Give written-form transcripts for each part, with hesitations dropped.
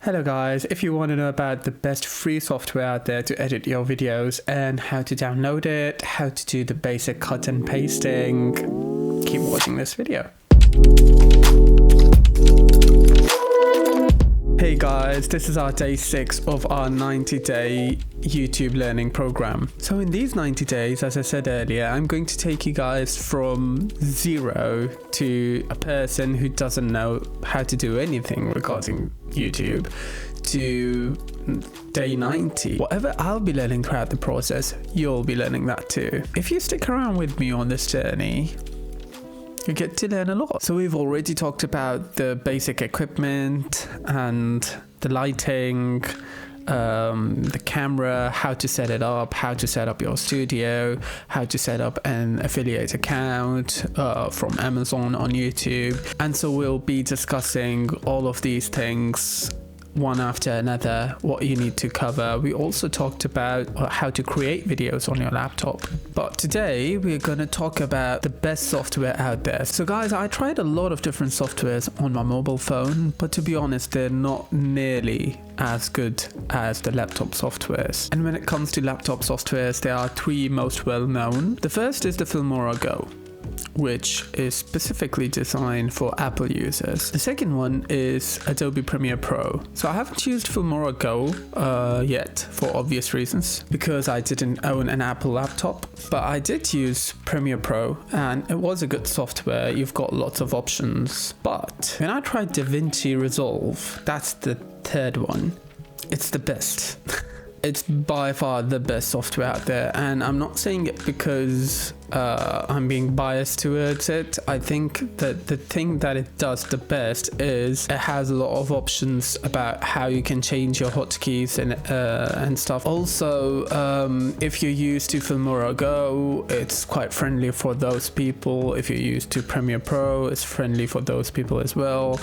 Hello guys, if you want to know about the best free software out there to edit your videos and how to download it, how to do the basic cut and pasting, keep watching this video. Hey guys, this is our day 6 of our 90-day YouTube learning program. So in these 90 days, as I said earlier, I'm going to take you guys from 0 to a person who doesn't know how to do anything regarding YouTube to day 90. Whatever I'll be learning throughout the process, you'll be learning that too. If you stick around with me on this journey, you get to learn a lot. So we've already talked about the basic equipment and the lighting, the camera, how to set it up, how to set up your studio, how to set up an affiliate account from Amazon on YouTube. And so we'll be discussing all of these things one after another, what you need to cover. We also talked about how to create videos on your laptop. But today we're going to talk about the best software out there. So guys, I tried a lot of different softwares on my mobile phone, but to be honest, they're not nearly as good as the laptop softwares. And when it comes to laptop softwares, there are 3 most well known. The first is the Filmora Go, which is specifically designed for Apple users. The second one is Adobe Premiere Pro. So I haven't used Filmora Go yet for obvious reasons, because I didn't own an Apple laptop, but I did use Premiere Pro and it was a good software. You've got lots of options. But when I tried Davinci Resolve, that's the third one, it's the best. It's by far the best software out there, and I'm not saying it because I'm being biased towards it. I think that the thing that it does the best is it has a lot of options about how you can change your hotkeys and stuff. Also, if you're used to Filmora Go, it's quite friendly for those people. If you're used to Premiere Pro, it's friendly for those people as well.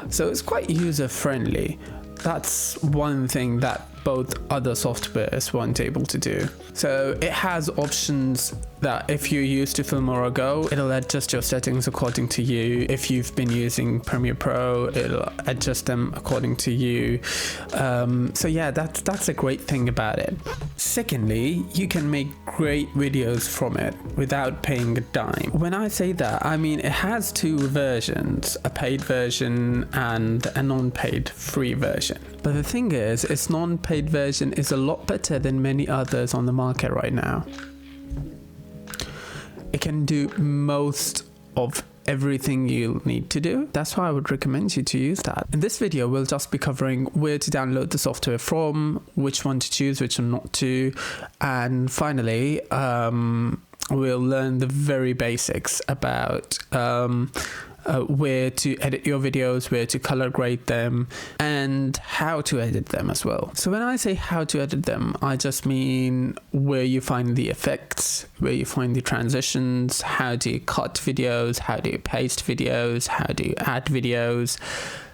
So it's quite user friendly. That's one thing that both other softwares weren't able to do. So it has options that if you're used to Filmora Go, it'll adjust your settings according to you. If you've been using Premiere Pro, it'll adjust them according to you. So yeah, that's a great thing about it. Secondly, you can make great videos from it without paying a dime. When I say that, I mean it has 2 versions, a paid version and a non-paid free version. But the thing is, its non-paid version is a lot better than many others on the market right now. It can do most of everything you'll need to do. That's why I would recommend you to use that. In this video, we'll just be covering where to download the software from, which one to choose, which one not to, and finally, we'll learn the very basics about where to edit your videos, where to color grade them, and how to edit them as well. So when I say how to edit them, I just mean where you find the effects, where you find the transitions, how do you cut videos, how do you paste videos, how do you add videos.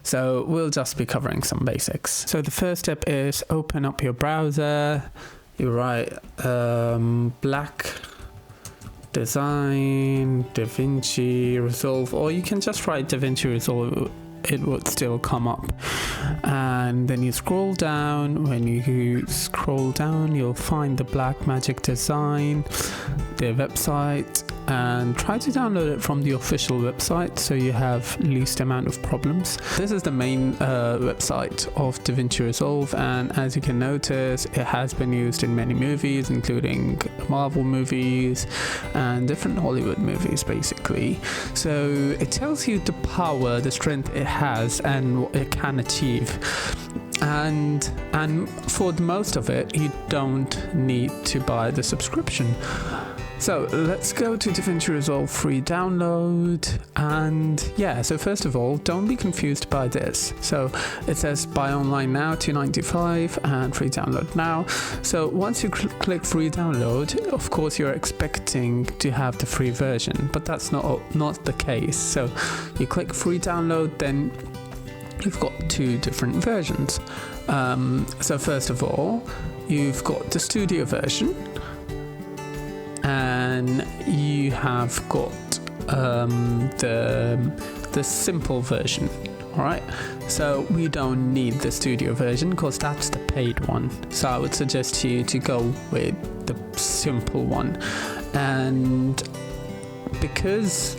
So we'll just be covering some basics. So the first step is open up your browser. You write black design Davinci Resolve, or you can just write Davinci Resolve, it would still come up. And then you scroll down. When you scroll down, you'll find the Blackmagic Design, their website, and try to download it from the official website so you have least amount of problems. This is the main website of Davinci Resolve, and as you can notice, it has been used in many movies, including Marvel movies and different Hollywood movies basically. So it tells you the power, the strength it has and what it can achieve. And for most of it, you don't need to buy the subscription. So let's go to Davinci Resolve free download. And yeah, so first of all, don't be confused by this. So it says buy online now, $2.95, and free download now. So once you click free download, of course you're expecting to have the free version, but that's not the case. So you click free download, then you've got 2 different versions. So first of all, you've got the studio version, and you have got the simple version, Alright, so we don't need the studio version because that's the paid one. So I would suggest you to go with the simple one. And because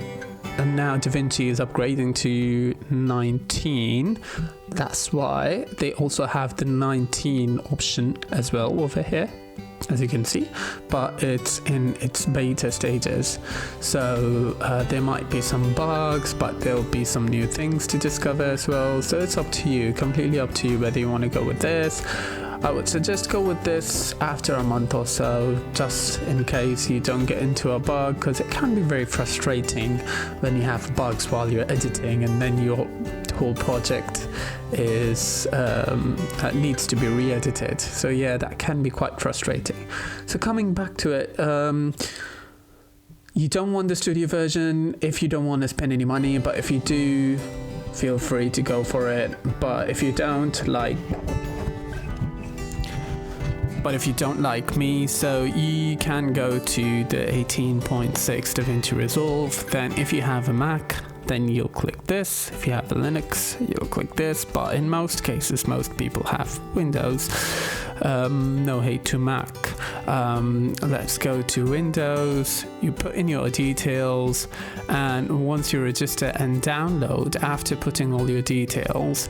now Davinci is upgrading to 19, that's why they also have the 19 option as well over here, as you can see, but it's in its beta stages. So there might be some bugs, but there'll be some new things to discover as well. So it's up to you, completely up to you whether you want to go with this. I would suggest go with this after a month or so, just in case you don't get into a bug, because it can be very frustrating when you have bugs while you're editing and then your whole project is needs to be re-edited. So yeah, that can be quite frustrating. So coming back to it, you don't want the studio version if you don't want to spend any money, but if you do, feel free to go for it. But if you don't like me, so you can go to the 18.6 Davinci Resolve. Then if you have a Mac, then you'll click this. If you have a Linux, you'll click this. But in most cases, most people have Windows. No hate to Mac. Let's go to Windows. You put in your details, and once you register and download, after putting all your details,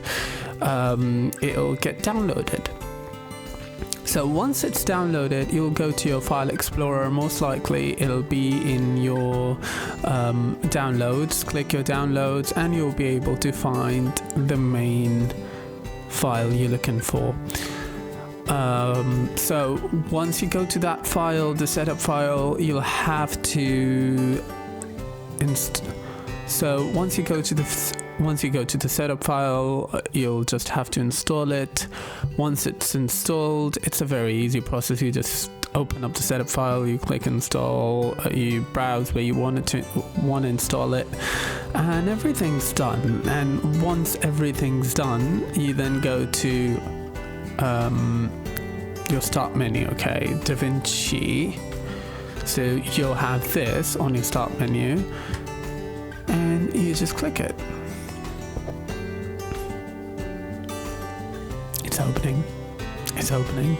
it'll get downloaded. So once it's downloaded, you'll go to your file explorer. Most likely it'll be in your downloads. Click your downloads and you'll be able to find the main file you're looking for. So once you go to that file, the setup file, you'll have to so once you go to the setup file, you'll just have to install it. Once it's installed, it's a very easy process. You just open up the setup file, you click install, you browse where you want to install it, and everything's done. And once everything's done, you then go to your start menu. Okay, Davinci. So you'll have this on your start menu, and you just click it. It's opening.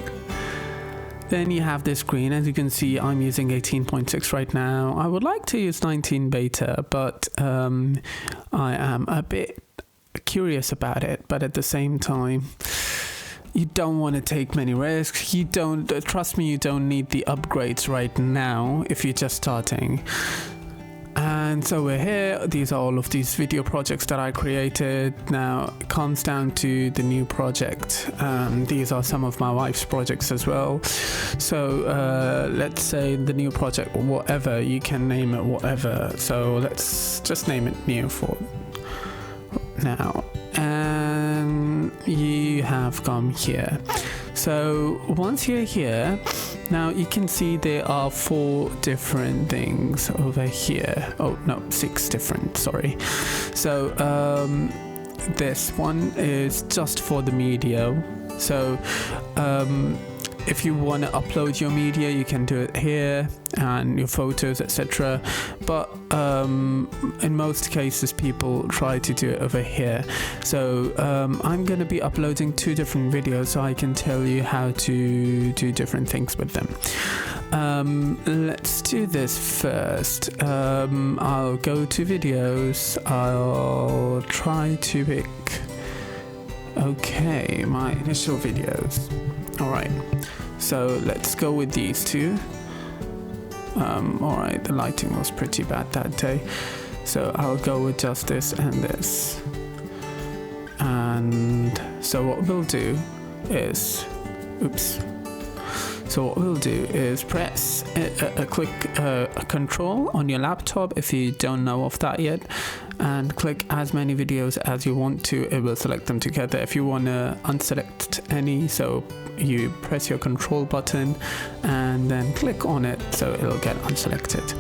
Then you have this screen. As you can see, I'm using 18.6 right now. I would like to use 19 beta, but I am a bit curious about it. But at the same time, you don't want to take many risks. You don't, trust me, you don't need the upgrades right now if you're just starting. And so we're here. These are all of these video projects that I created. Now it comes down to the new project. These are some of my wife's projects as well. So let's say the new project, whatever, you can name it whatever. So let's just name it new for now. And you have come here. So once you're here, now you can see there are 4 different things over here. Oh no, 6 different, sorry. So this one is just for the media. So if you want to upload your media, you can do it here, and your photos, etc. But in most cases, people try to do it over here. So I'm going to be uploading 2 different videos, so I can tell you how to do different things with them. Let's do this first. I'll go to videos. I'll try to pick, okay, my initial videos. Alright, so let's go with these 2. Alright, the lighting was pretty bad that day, so I'll go with just this and this. And so what we'll do is, press a control on your laptop if you don't know of that yet, and click as many videos as you want to. It will select them together. If you want to unselect any, so you press your control button and then click on it, so it'll get unselected.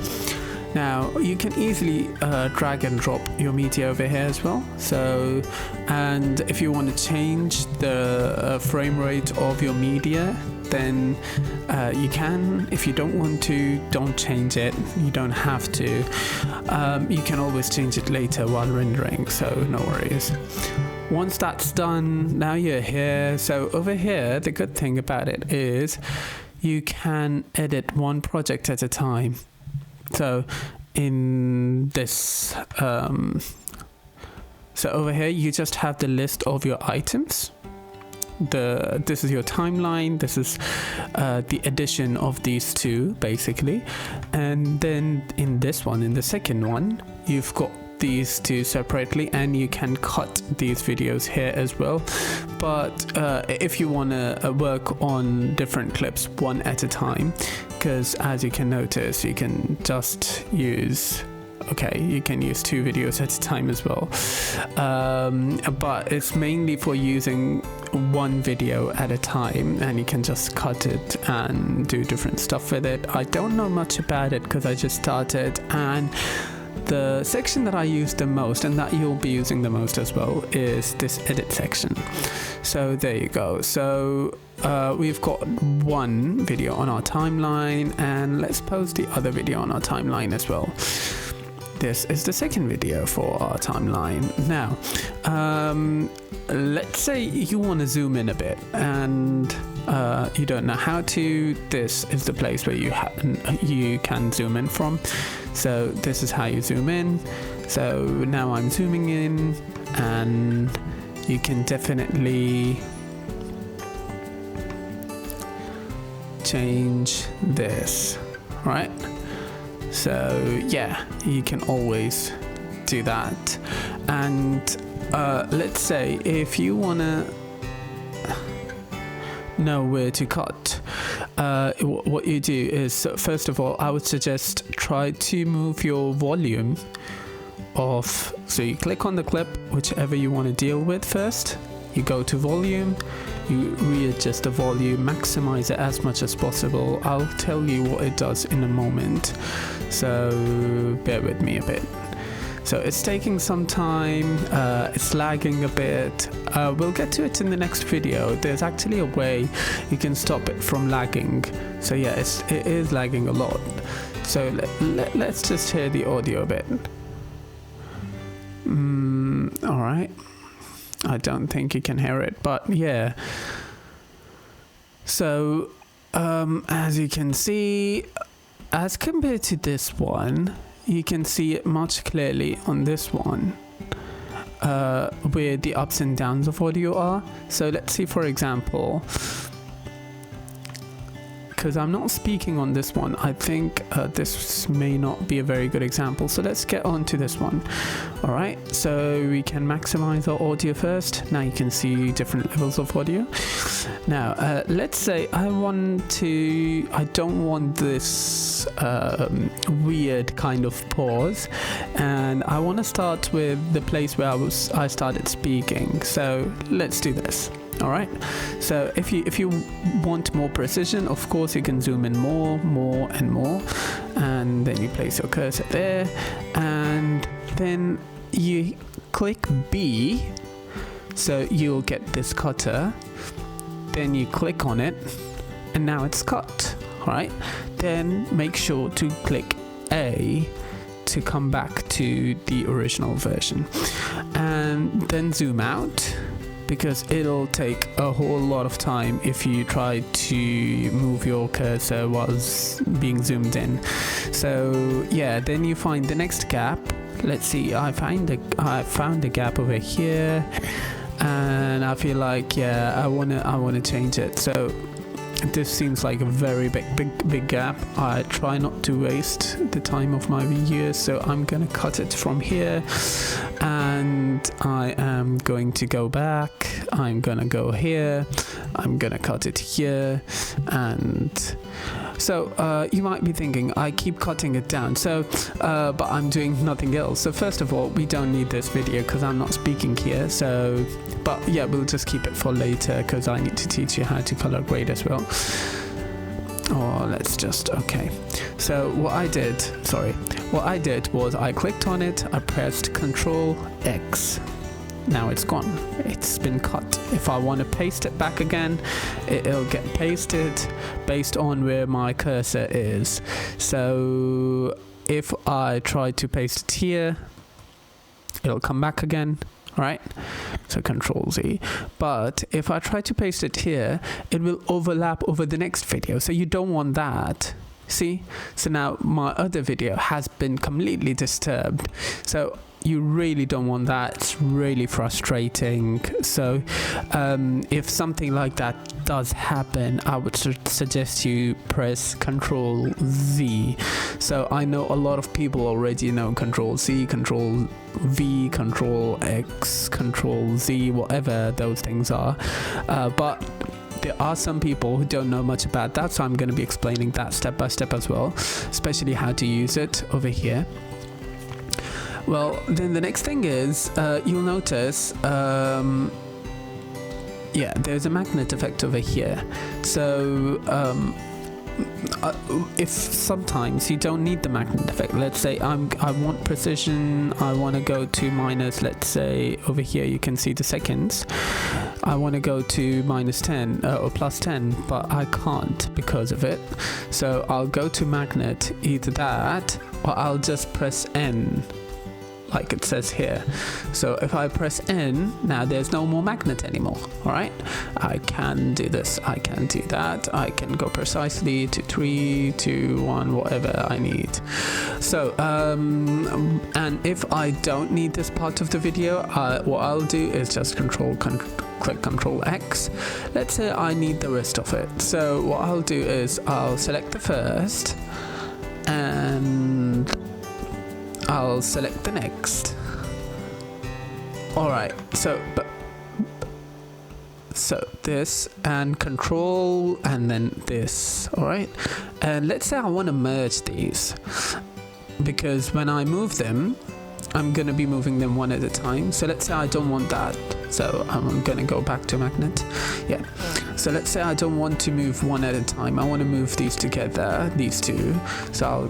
Now you can easily drag and drop your media over here as well. So, and if you want to change the frame rate of your media, then you can. If you don't want to, don't change it. You don't have to. You can always change it later while rendering, so no worries. Once that's done, now you're here. So over here, the good thing about it is you can edit one project at a time. So in this, so over here, you just have the list of your items. This is your timeline. This is the addition of these two, basically. And then in this one, in the second one, you've got these two separately, and you can cut these videos here as well. But if you want to work on different clips one at a time, because as you can notice, you can just use you can use 2 videos at a time as well, but it's mainly for using one video at a time, and you can just cut it and do different stuff with it. I don't know much about it because I just started, and the section that I use the most, and that you'll be using the most as well, is this edit section. So there you go. So we've got one video on our timeline, and let's post the other video on our timeline as well. This is the second video for our timeline. Now, let's say you want to zoom in a bit and you don't know how to. This is the place where you can zoom in from. So this is how you zoom in. So now I'm zooming in, and you can definitely change this, right? So yeah, you can always do that. And let's say if you wanna know where to cut, what you do is, first of all, I would suggest try to move your volume off. So you click on the clip, whichever you want to deal with first. You go to volume, you readjust the volume, maximize it as much as possible. I'll tell you what it does in a moment, so bear with me a bit. So it's taking some time, it's lagging a bit. We'll get to it in the next video. There's actually a way you can stop it from lagging. So yeah, it is lagging a lot. So let's just hear the audio a bit. All right. I don't think you can hear it, but yeah. So as you can see, as compared to this one, you can see it much clearly on this one, where the ups and downs of audio are. So let's see, for example, because I'm not speaking on this one, I think this may not be a very good example. So let's get on to this one. All right, so we can maximize our audio first. Now you can see different levels of audio. Now let's say I don't want this weird kind of pause, and I want to start with the place where I started speaking. So let's do this. All right, so if you want more precision, of course you can zoom in more and more, and then you place your cursor there, and then you click B, so you'll get this cutter. Then you click on it, and now it's cut. All right, then make sure to click A to come back to the original version, and then zoom out, because it'll take a whole lot of time if you try to move your cursor whilst being zoomed in. So yeah, then you find the next gap. Let's see, I found a gap over here, and I feel like, yeah, I wanna change it. So this seems like a very big gap. I try not to waste the time of my viewers, so I'm gonna cut it from here, and I am going to go back. I'm gonna go here, I'm gonna cut it here, and so you might be thinking, I keep cutting it down, so but I'm doing nothing else. So first of all, we don't need this video because I'm not speaking here. So, but yeah, we'll just keep it for later because I need to teach you how to color grade as well. or let's just, okay. So what I did was I clicked on it, I pressed Control X. Now it's gone, it's been cut. If I want to paste it back again, it'll get pasted based on where my cursor is. So if I try to paste it here, it'll come back again, right? So Control Z. But if I try to paste it here, it will overlap over the next video, so you don't want that. See? So now my other video has been completely disturbed. So you really don't want that. It's really frustrating. So if something like that does happen, I would suggest you press Control Z. So I know a lot of people already know Control Z, Control V, Control X, Control Z, whatever those things are. But there are some people who don't know much about that, so I'm going to be explaining that step by step as well, especially how to use it over here. Well, then the next thing is, you'll notice, yeah, there's a magnet effect over here. So, if sometimes you don't need the magnet effect, let's say I want precision, I want to go to minus, let's say over here you can see the seconds, I want to go to minus 10 or plus 10, but I can't because of it. So I'll go to magnet, either that or I'll just press N, like it says here. So if I press N, now there's no more magnet anymore. All right, I can do this, I can do that, I can go precisely to 3, 2, 1, whatever I need. So and if I don't need this part of the video, what I'll do is just click Control X. Let's say I need the rest of it. So what I'll do is I'll select the first and I'll select the next. Alright, so this and Control and then this. Alright, and let's say I want to merge these, because when I move them, I'm going to be moving them one at a time. So let's say I don't want that, so I'm going to go back to magnet. Yeah, so let's say I don't want to move one at a time, I want to move these together, these two. So I'll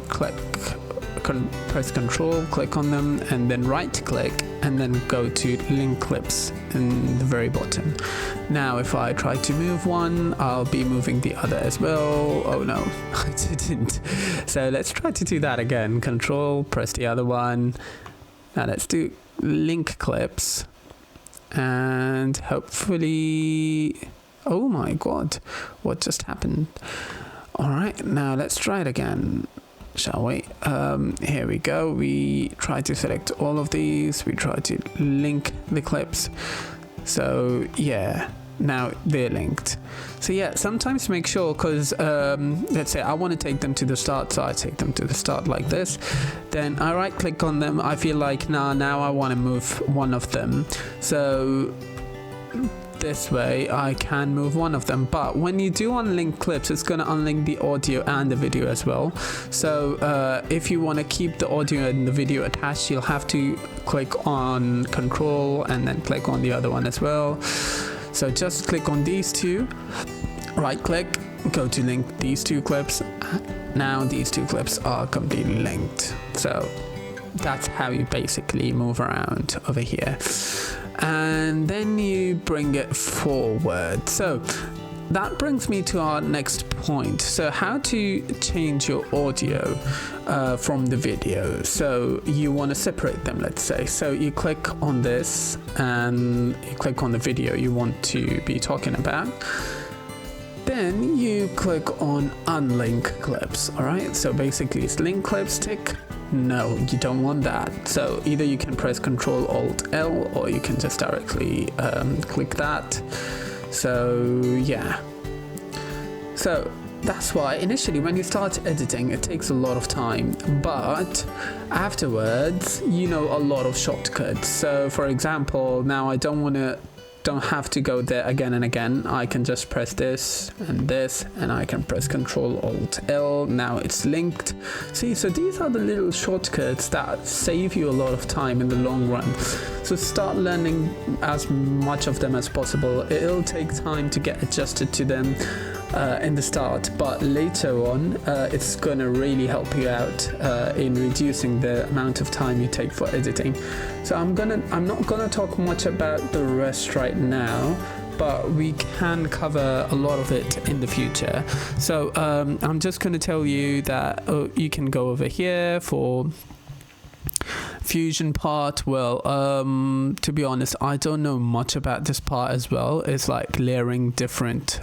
press Control, click on them, and then right click, and then go to link clips in the very bottom. Now if I try to move one, I'll be moving the other as well. Oh no, I didn't. So let's try to do that again. Control, press the other one. Now let's do link clips, and hopefully, oh my god, what just happened? All right, now let's try it again, shall we? Here we go. We try to select all of these, we try to link the clips. So yeah, now they're linked. So yeah, sometimes make sure, because let's say I want to take them to the start, so I take them to the start like this, then I right click on them, I feel like now I want to move one of them, so this way I can move one of them. But when you do unlink clips, it's going to unlink the audio and the video as well. So if you want to keep the audio and the video attached, you'll have to click on Control and then click on the other one as well. So just click on these two, right click, go to link these two clips. Now these two clips are completely linked. So that's how you basically move around over here. And then you bring it forward. So that brings me to our next point. So how to change your audio from the video. So you want to separate them, let's say. So you click on this and you click on the video you want to be talking about. Then you click on unlink clips. All right, so basically it's link clips, tick. No, you don't want that. So either you can press Control Alt L, or you can just directly click that. So yeah, so that's why initially when you start editing it takes a lot of time, but afterwards you know a lot of shortcuts. So for example, now I don't want to don't have to go there again and again. I can just press this, and I can press Ctrl Alt L. Now it's linked. See, so these are the little shortcuts that save you a lot of time in the long run. So start learning as much of them as possible. It'll take time to get adjusted to them in the start, but later on it's going to really help you out in reducing the amount of time you take for editing. So I'm not gonna talk much about the rest right now, but we can cover a lot of it in the future. So I'm just going to tell you that you can go over here for Fusion part. Well, to be honest, I don't know much about this part as well. It's like layering different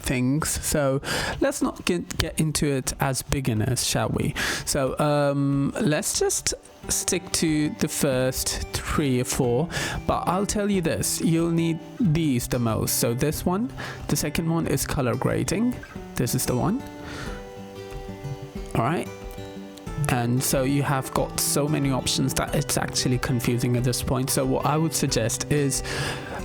things, so let's not get into it as beginners, shall we? So let's just stick to the first 3 or 4, but I'll tell you this, you'll need these the most. So this one, the second one is color grading. This is the one. All right. And so you have got so many options that it's actually confusing at this point. So what I would suggest is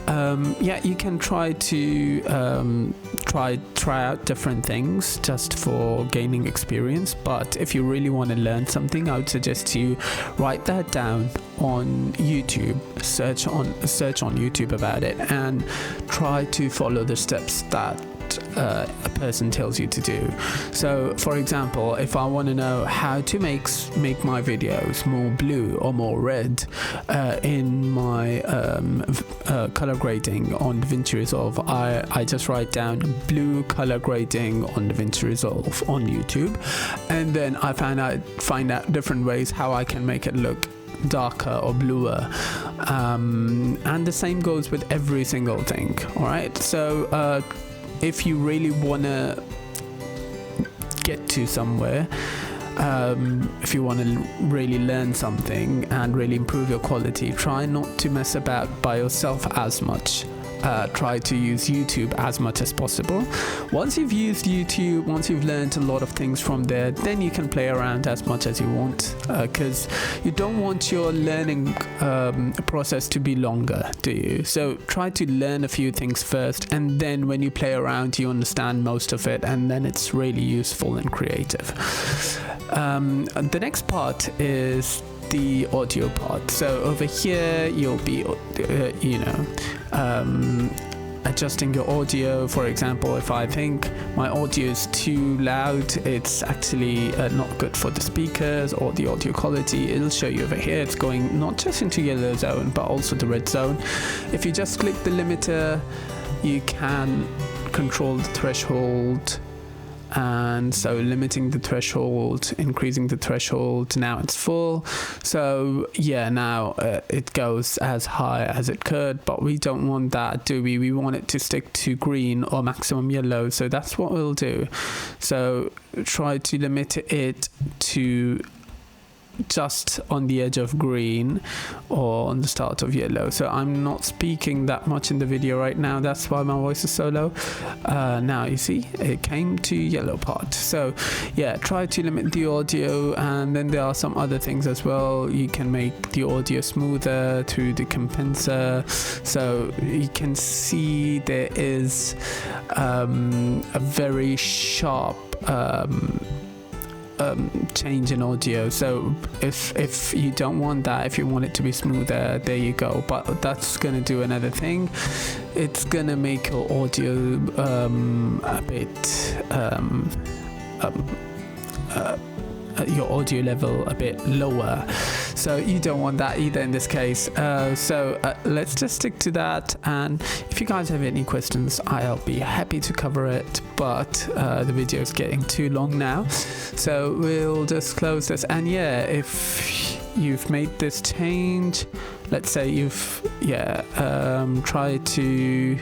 yeah, you can try to try out different things just for gaining experience, but if you really want to learn something, I would suggest you write that down on YouTube, search on YouTube about it, and try to follow the steps that a person tells you to do. So for example, if I want to know how to make my videos more blue or more red in my color grading on Davinci Resolve, I just write down blue color grading on Davinci Resolve on YouTube, and then I find out different ways how I can make it look darker or bluer, and the same goes with every single thing. All right, so if you really want to get to somewhere, if you want to really learn something and really improve your quality, try not to mess about by yourself as much. Try to use YouTube as much as possible. Once you've used YouTube, once you've learned a lot of things from there, then you can play around as much as you want, because you don't want your learning process to be longer, do you? So try to learn a few things first, and then when you play around, you understand most of it, and then it's really useful and creative. The next part is the audio part. So over here you'll be adjusting your audio. For example, if I think my audio is too loud, it's actually not good for the speakers or the audio quality, it'll show you over here. It's going not just into yellow zone but also the red zone. If you just click the limiter, you can control the threshold, and so limiting the threshold, increasing the threshold. Now it's full, so yeah, now it goes as high as it could, but we don't want that, do we? We want it to stick to green or maximum yellow, so that's what we'll do. So try to limit it to just on the edge of green or on the start of yellow. So I'm not speaking that much in the video right now, that's why my voice is so low. Now you see it came to yellow part. So yeah, try to limit the audio, and then there are some other things as well. You can make the audio smoother through the compenser. So you can see there is a very sharp change in audio. So if you don't want that, if you want it to be smoother, there you go, but that's gonna do another thing. It's gonna make your audio a bit your audio level a bit lower, so you don't want that either in this case. So let's just stick to that, and if you guys have any questions, I'll be happy to cover it, but the video is getting too long now, so we'll just close this. And yeah, if you've made this change, let's say you've tried to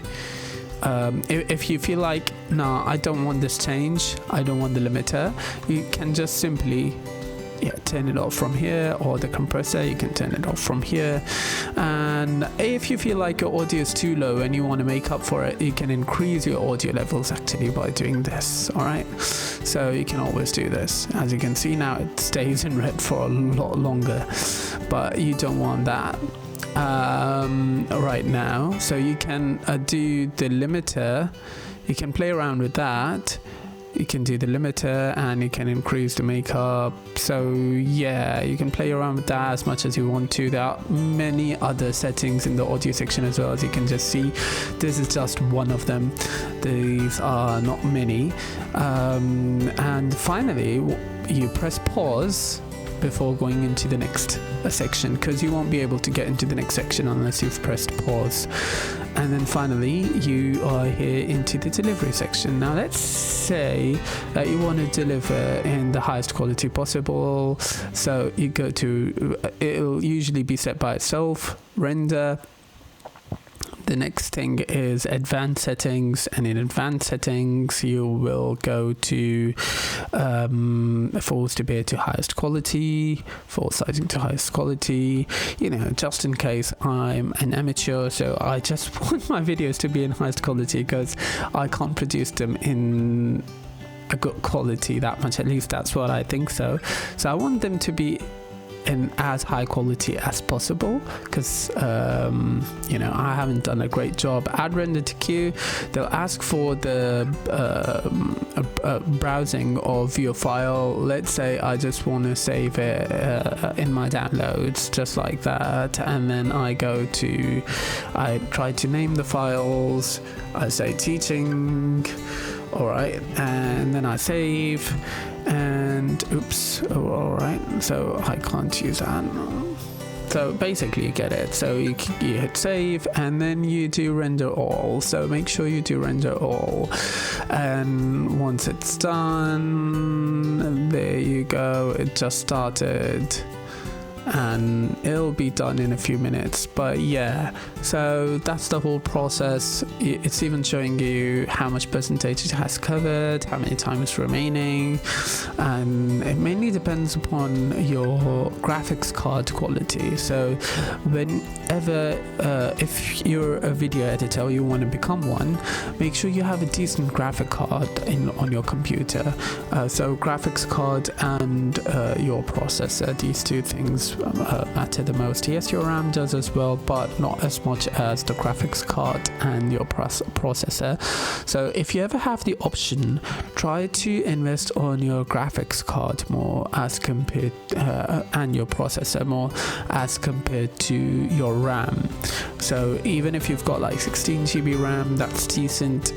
if you feel like, no, I don't want this change, I don't want the limiter, you can just simply turn it off from here, or the compressor, you can turn it off from here. And if you feel like your audio is too low and you want to make up for it, you can increase your audio levels actually by doing this. All right, so you can always do this. As you can see now, it stays in red for a lot longer, but you don't want that. right now. So you can do the limiter. You can play around with that. You can do the limiter and you can increase the makeup. So yeah, you can play around with that as much as you want to. There are many other settings in the audio section as well, as you can just see. This is just one of them. These are not many. And finally, you press pause before going into the next section, because you won't be able to get into the next section unless you've pressed pause. And then finally you are here into the delivery section. Now let's say that you want to deliver in the highest quality possible, so you go to it'll usually be set by itself, render. The next thing is advanced settings, and in advanced settings you will go to force to bear to highest quality, force sizing to highest quality, you know, just in case I'm an amateur, so I just want my videos to be in highest quality because I can't produce them in a good quality that much, at least that's what I think. So I want them to be in as high quality as possible, because you know, I haven't done a great job. Add render to queue. They'll ask for the browsing of your file. Let's say I just want to save it in my downloads, just like that, and then I try to name the files. I say teaching, all right, and then I save. And oops, oh, all right, so I can't use that. So basically you get it. So you hit save and then you do render all. So make sure you do render all, and once it's done, there you go, it just started and it'll be done in a few minutes. But yeah, so that's the whole process. It's even showing you how much percentage it has covered, how many time is remaining, and it mainly depends upon your graphics card quality. So whenever if you're a video editor or you want to become one, make sure you have a decent graphic card on your computer. So graphics card and your processor, these two things matter the most. Yes, your RAM does as well, but not as much as the graphics card and your processor. So if you ever have the option, try to invest on your graphics card more as compared and your processor more as compared to your RAM. So even if you've got like 16 GB RAM, that's decent.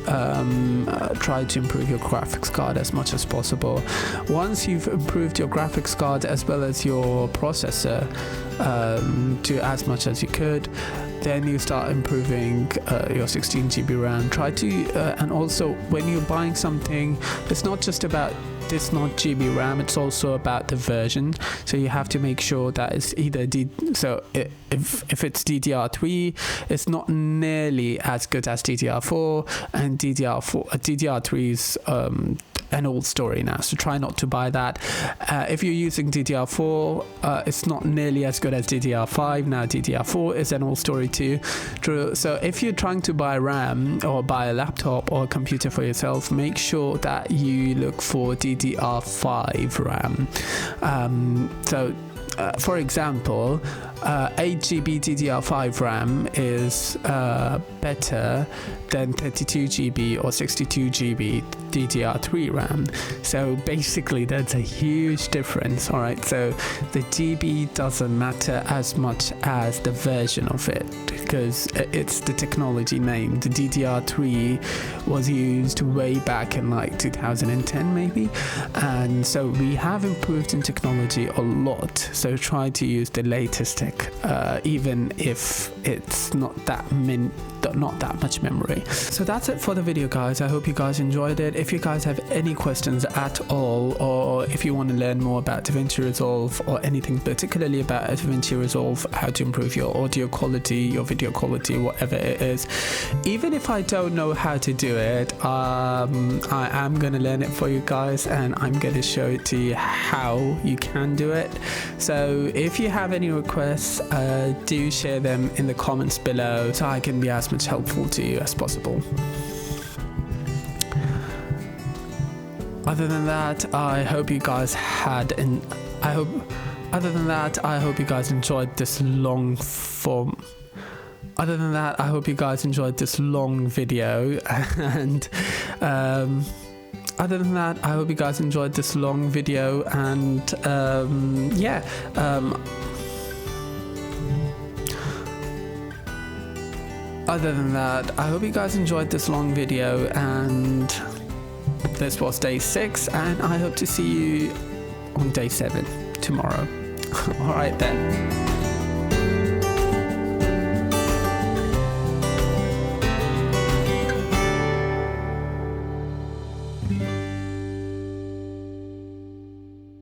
Try to improve your graphics card as much as possible. Once you've improved your graphics card as well as your processor to as much as you could, then you start improving your 16 GB RAM. Try to and also when you're buying something, it's not just about this not GB RAM, it's also about the version. So you have to make sure that it's either if it's DDR3, it's not nearly as good as DDR4, and DDR3 is an old story now, so try not to buy that. If you're using DDR4, it's not nearly as good as DDR5. Now DDR4 is an old story too. So if you're trying to buy RAM or buy a laptop or a computer for yourself, make sure that you look for DDR5 RAM. For example, 8 GB DDR5 RAM is better than 32 GB or 62 GB DDR3 RAM. So basically that's a huge difference. All right, so the GB doesn't matter as much as the version of it, because it's the technology name. The DDR3 was used way back in like 2010 maybe, and so we have improved in technology a lot. So try to use the latest tech, even if it's not that much memory. So that's it for the video, guys. I hope you guys enjoyed it. If you guys have any questions at all, or if you want to learn more about Davinci Resolve or anything particularly about Davinci Resolve, how to improve your audio quality, your video quality, whatever it is, even if I don't know how to do it, I am going to learn it for you guys, and I'm going to show it to you how you can do it. So if you have any requests, do share them in the comments below so I can be as much helpful to you as possible. Other than that, I hope you guys had Other than that, I hope you guys enjoyed this long form. Other than that, I hope you guys enjoyed this long video, and other than that, I hope you guys enjoyed this long video, and other than that, I hope you guys enjoyed this long video, and this was day 6, and I hope to see you on day 7 tomorrow. All right then.